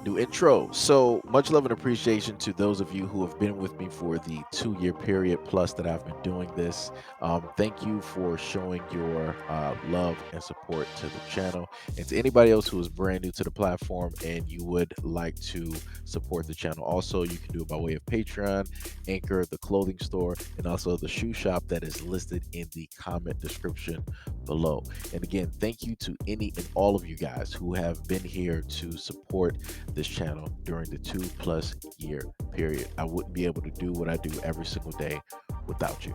New intro. So much love and appreciation to those of you who have been with me for the 2 year period plus that I've been doing this. Thank you for showing your love and support to the channel. And to anybody else who is brand new to the platform and you would like to support the channel, also, you can do it by way of Patreon, Anchor, the clothing store, and also the shoe shop that is listed in the comment description below. And again, thank you to any and all of you guys who have been here to support this channel during the 2+ year period. I wouldn't be able to do what I do every single day without you.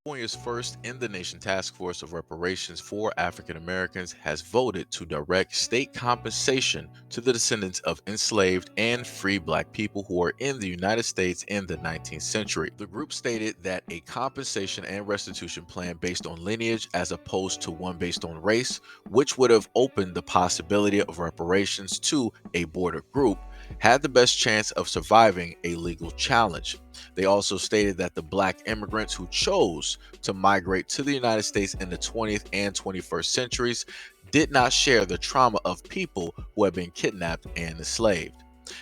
California's first in the nation task force of reparations for African Americans has voted to direct state compensation to the descendants of enslaved and free Black people who were in the United States in the 19th century. The group stated that a compensation and restitution plan based on lineage as opposed to one based on race, which would have opened the possibility of reparations to a border group, had the best chance of surviving a legal challenge. They also stated that the Black immigrants who chose to migrate to the United States in the 20th and 21st centuries did not share the trauma of people who had been kidnapped and enslaved.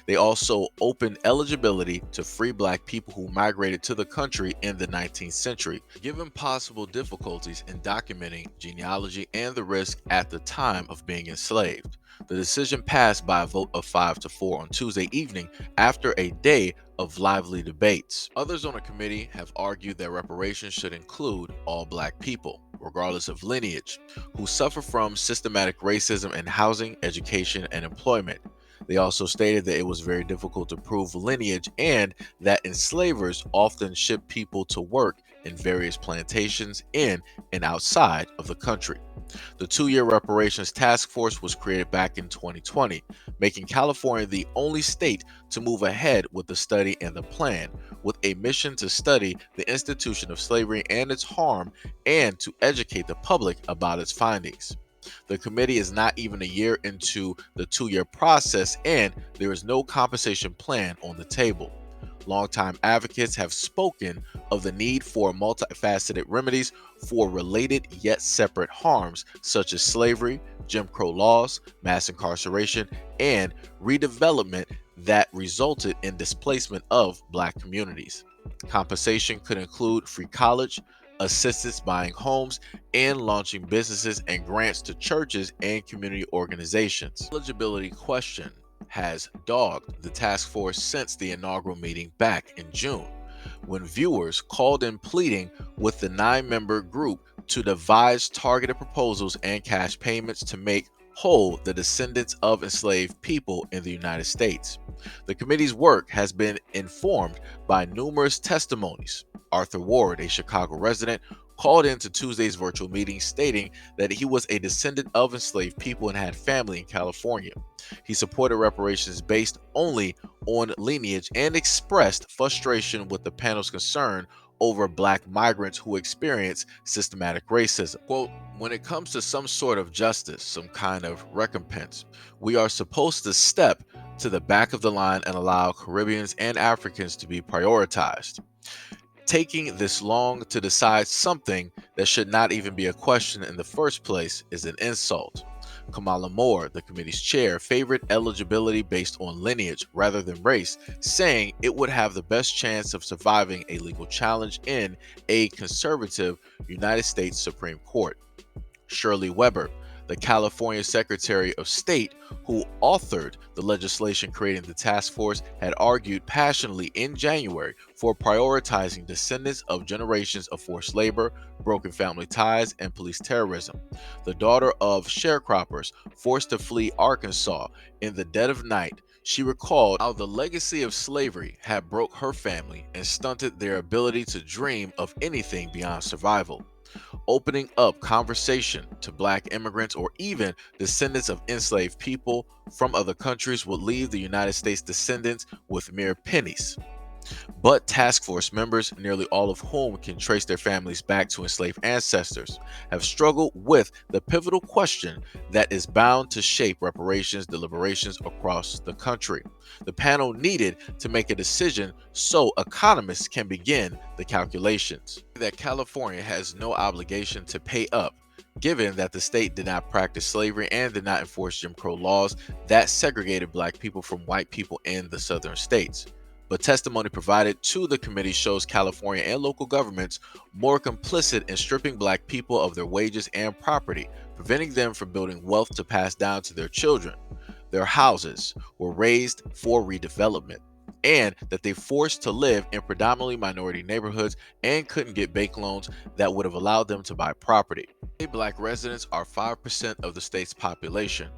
They also opened eligibility to free Black people who migrated to the country in the 19th century, given possible difficulties in documenting genealogy and the risk at the time of being enslaved. The decision passed by a vote of 5-4 on Tuesday evening after a day of lively debates. Others on the committee have argued that reparations should include all Black people, regardless of lineage, who suffer from systematic racism in housing, education, and employment. They also stated that it was very difficult to prove lineage and that enslavers often shipped people to work in various plantations in and outside of the country. The 2 year reparations task force was created back in 2020, making California the only state to move ahead with the study and the plan, with a mission to study the institution of slavery and its harm and to educate the public about its findings. The committee is not even a year into the 2 year process, and there is no compensation plan on the table. Longtime advocates have spoken of the need for multifaceted remedies for related yet separate harms such as slavery, Jim Crow laws, mass incarceration, and redevelopment that resulted in displacement of Black communities. Compensation could include free college, assistance buying homes, and launching businesses and grants to churches and community organizations. Eligibility question has dogged the task force since the inaugural meeting back in June, when viewers called in pleading with the 9 member group to devise targeted proposals and cash payments to make whole the descendants of enslaved people in the United States. The committee's work has been informed by numerous testimonies. Arthur Ward, a Chicago resident, called into Tuesday's virtual meeting stating that he was a descendant of enslaved people and had family in California. He supported reparations based only on lineage and expressed frustration with the panel's concern over Black migrants who experience systematic racism. Quote, when it comes to some sort of justice, some kind of recompense, we are supposed to step to the back of the line and allow Caribbeans and Africans to be prioritized. Taking this long to decide something that should not even be a question in the first place is an insult. Kamala Moore, the committee's chair, favored eligibility based on lineage rather than race, saying it would have the best chance of surviving a legal challenge in a conservative United States Supreme Court. Shirley Weber, the California Secretary of State who authored the legislation creating the task force, had argued passionately in January for prioritizing descendants of generations of forced labor, broken family ties, and police terrorism. The daughter of sharecroppers forced to flee Arkansas in the dead of night, she recalled how the legacy of slavery had broke her family and stunted their ability to dream of anything beyond survival. Opening up conversation to Black immigrants or even descendants of enslaved people from other countries would leave the United States descendants with mere pennies. But task force members, nearly all of whom can trace their families back to enslaved ancestors, have struggled with the pivotal question that is bound to shape reparations deliberations across the country. The panel needed to make a decision so economists can begin the calculations. That California has no obligation to pay up, given that the state did not practice slavery and did not enforce Jim Crow laws that segregated black people from white people in the southern states. But testimony provided to the committee shows California and local governments more complicit in stripping black people of their wages and property, preventing them from building wealth to pass down to their children. Their houses were raised for redevelopment, and that they forced to live in predominantly minority neighborhoods and couldn't get bank loans that would have allowed them to buy property. Black residents are 5% of the state's population,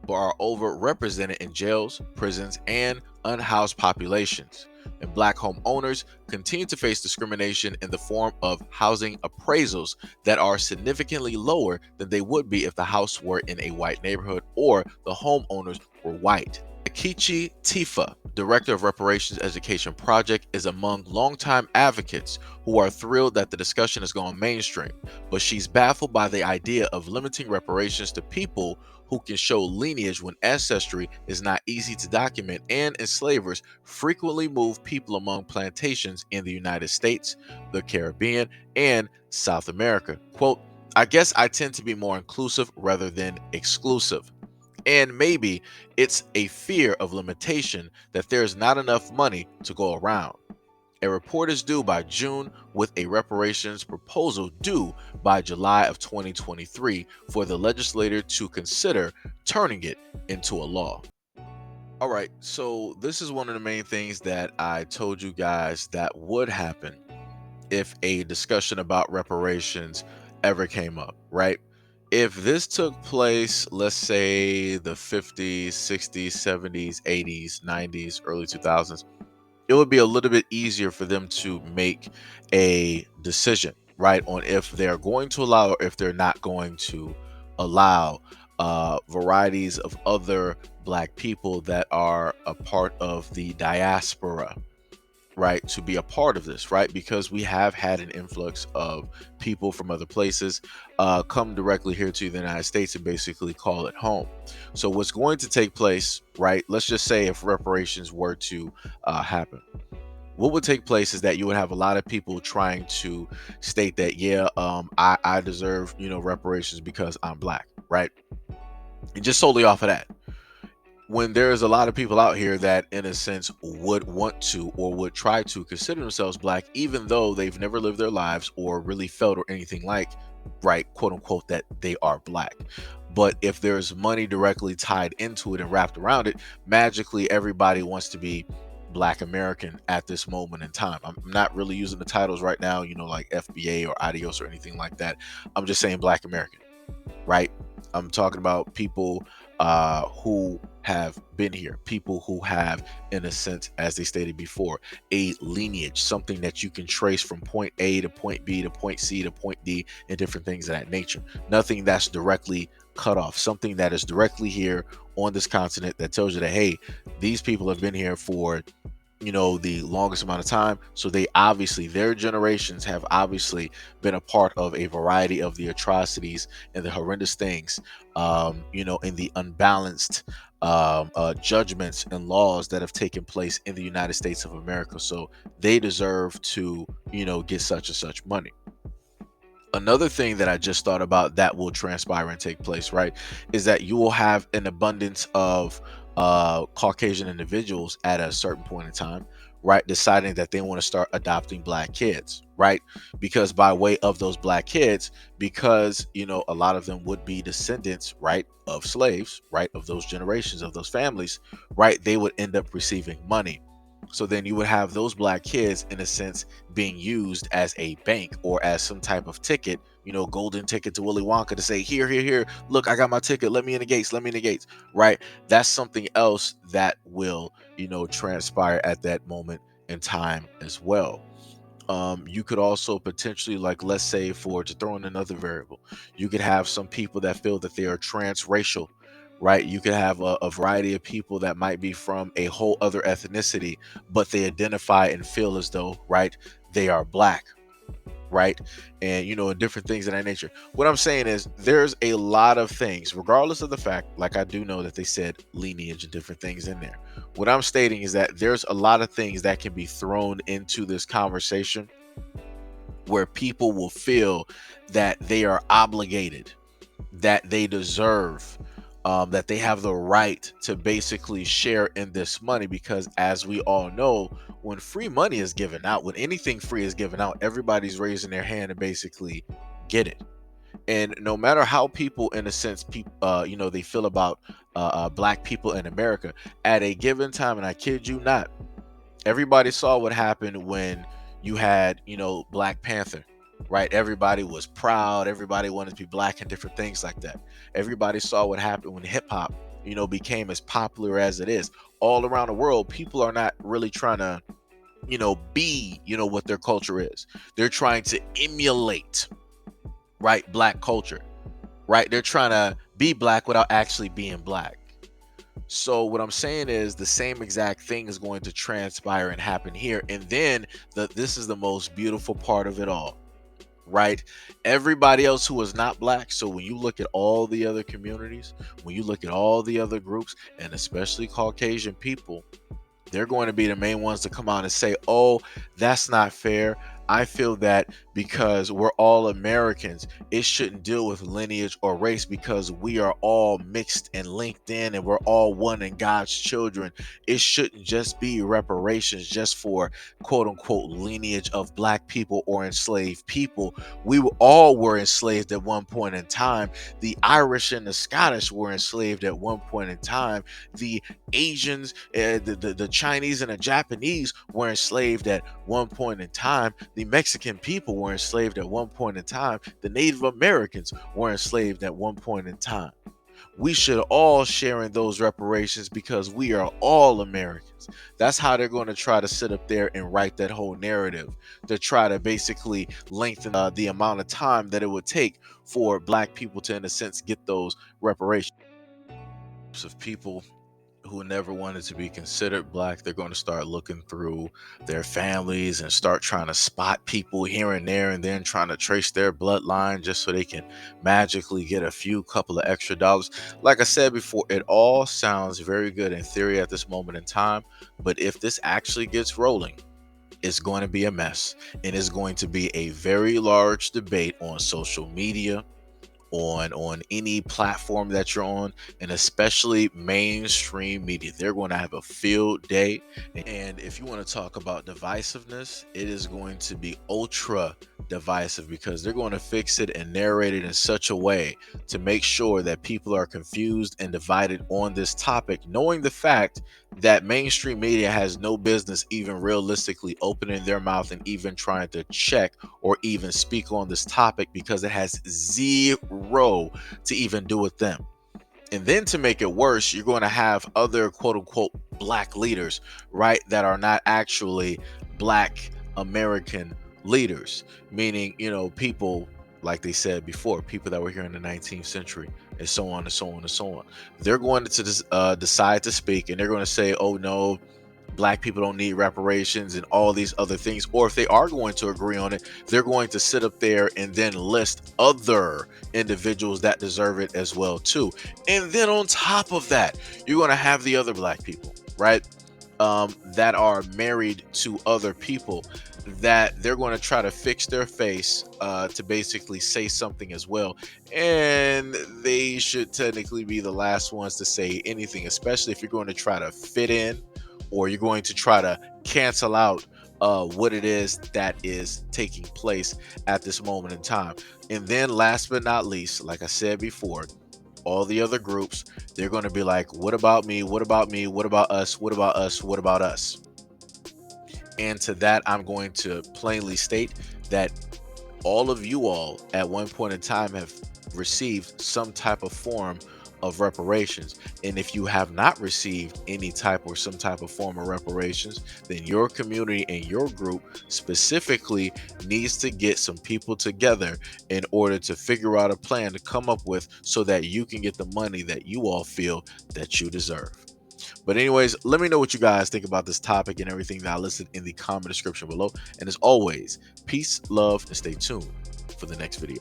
but are overrepresented in jails, prisons, and unhoused populations. And black homeowners continue to face discrimination in the form of housing appraisals that are significantly lower than they would be if the house were in a white neighborhood or the homeowners were white. Akichi Tifa, director of Reparations Education Project, is among longtime advocates who are thrilled that the discussion has gone mainstream, but she's baffled by the idea of limiting reparations to people who can show lineage when ancestry is not easy to document, and enslavers frequently move people among plantations in the United States, the Caribbean, and South America. Quote, I guess I tend to be more inclusive rather than exclusive. And maybe it's a fear of limitation that there's not enough money to go around. A report is due by June, with a reparations proposal due by July of 2023 for the legislature to consider turning it into a law. All right, so this is one of the main things that I told you guys that would happen if a discussion about reparations ever came up, right? If this took place, let's say the 50s, 60s, 70s, 80s, 90s, early 2000s, it would be a little bit easier for them to make a decision, right, on if they're going to allow or if they're not going to allow varieties of other black people that are a part of the diaspora, right, to be a part of this, right? Because we have had an influx of people from other places come directly here to the United States and basically call it home. So what's going to take place, right? Let's just say if reparations were to happen. What would take place is that you would have a lot of people trying to state that, yeah, I deserve, reparations because I'm black, right? And just solely off of that, when there's a lot of people out here that in a sense would want to or would try to consider themselves black, even though they've never lived their lives or really felt or anything like, right, quote unquote, that they are black. But if there's money directly tied into it and wrapped around it, magically everybody wants to be black American at this moment in time. I'm not really using the titles right now, like FBA or Adios or anything like that. I'm just saying black American, right? I'm talking about people who have been here, people who have, in a sense, as they stated before, a lineage, something that you can trace from point A to point B to point C to point D, and different things of that nature. Nothing that's directly cut off, something that is directly here on this continent that tells you that, hey, these people have been here for the longest amount of time, so they obviously, their generations have obviously been a part of a variety of the atrocities and the horrendous things, in the unbalanced judgments and laws that have taken place in the United States of America. So they deserve to get such and such money. Another thing that I just thought about that will transpire and take place, right, is that you will have an abundance of Caucasian individuals at a certain point in time, right, deciding that they want to start adopting black kids, right? Because by way of those black kids, because a lot of them would be descendants, right, of slaves, right, of those generations, of those families, right, they would end up receiving money. So then you would have those black kids, in a sense, being used as a bank or as some type of ticket, golden ticket to Willy Wonka, to say, here, here, here, look, I got my ticket. Let me in the gates. Let me in the gates. Right. That's something else that will, transpire at that moment in time as well. You could also potentially, like, let's say, to throw in another variable, you could have some people that feel that they are transracial, right? You could have a variety of people that might be from a whole other ethnicity, but they identify and feel as though, right, they are black, right? And and different things of that nature. What I'm saying is there's a lot of things, regardless of the fact, like, I do know that they said lineage and different things in there. What I'm stating is that there's a lot of things that can be thrown into this conversation where people will feel that they are obligated, that they deserve, that they have the right to basically share in this money. Because as we all know, when free money is given out, when anything free is given out, everybody's raising their hand to basically get it. And no matter how people, in a sense, people, they feel about black people in America at a given time, and I kid you not, everybody saw what happened when you had, Black Panther, right? Everybody was proud. Everybody wanted to be black and different things like that. Everybody saw what happened when hip hop, became as popular as it is. All around the world, people are not really trying to, be, what their culture is. They're trying to emulate, right, black culture, right? They're trying to be black without actually being black. So what I'm saying is the same exact thing is going to transpire and happen here. And then this is the most beautiful part of it all, right? Everybody else who is not black. So when you look at all the other communities, when you look at all the other groups, and especially Caucasian people, they're going to be the main ones to come out and say, oh, that's not fair. I feel that because we're all Americans, it shouldn't deal with lineage or race because we are all mixed and linked in and we're all one in God's children. It shouldn't just be reparations just for quote unquote lineage of black people or enslaved people. We all were enslaved at one point in time. The Irish and the Scottish were enslaved at one point in time. The Asians, the Chinese and the Japanese were enslaved at one point in time. The Mexican people were enslaved at one point in time. The Native Americans were enslaved at one point in time. We should all share in those reparations because we are all Americans. That's how they're going to try to sit up there and write that whole narrative to try to basically lengthen the amount of time that it would take for black people to, in a sense, get those reparations. Of people who never wanted to be considered black, they're going to start looking through their families and start trying to spot people here and there and then trying to trace their bloodline just so they can magically get a few couple of extra dollars. Like I said before, it all sounds very good in theory at this moment in time, but if this actually gets rolling, it's going to be a mess, and it's going to be a very large debate on social media, on any platform that you're on, and especially mainstream media. They're going to have a field day. And if you want to talk about divisiveness, it is going to be ultra divisive because they're going to fix it and narrate it in such a way to make sure that people are confused and divided on this topic, knowing the fact that mainstream media has no business even realistically opening their mouth and even trying to check or even speak on this topic because it has zero to even do with them. And then to make it worse, you're going to have other quote unquote black leaders, right, that are not actually black American leaders, meaning, people like they said before, people that were here in the 19th century, and so on and so on and so on. They're going to decide to speak, and they're going to say, oh no, black people don't need reparations and all these other things. Or if they are going to agree on it, they're going to sit up there and then list other individuals that deserve it as well too. And then on top of that, you're going to have the other black people, right, that are married to other people, that they're going to try to fix their face to basically say something as well. And they should technically be the last ones to say anything, especially if you're going to try to fit in or you're going to try to cancel out what it is that is taking place at this moment in time. And then last but not least, like I said before, all the other groups, they're going to be like, what about me? What about me? What about us? What about us? What about us? And to that, I'm going to plainly state that all of you all at one point in time have received some type of form of reparations. And if you have not received any type or some type of form of reparations, then your community and your group specifically needs to get some people together in order to figure out a plan to come up with so that you can get the money that you all feel that you deserve. But anyways, let me know what you guys think about this topic and everything that I listed in the comment description below. And as always, peace, love, and stay tuned for the next video.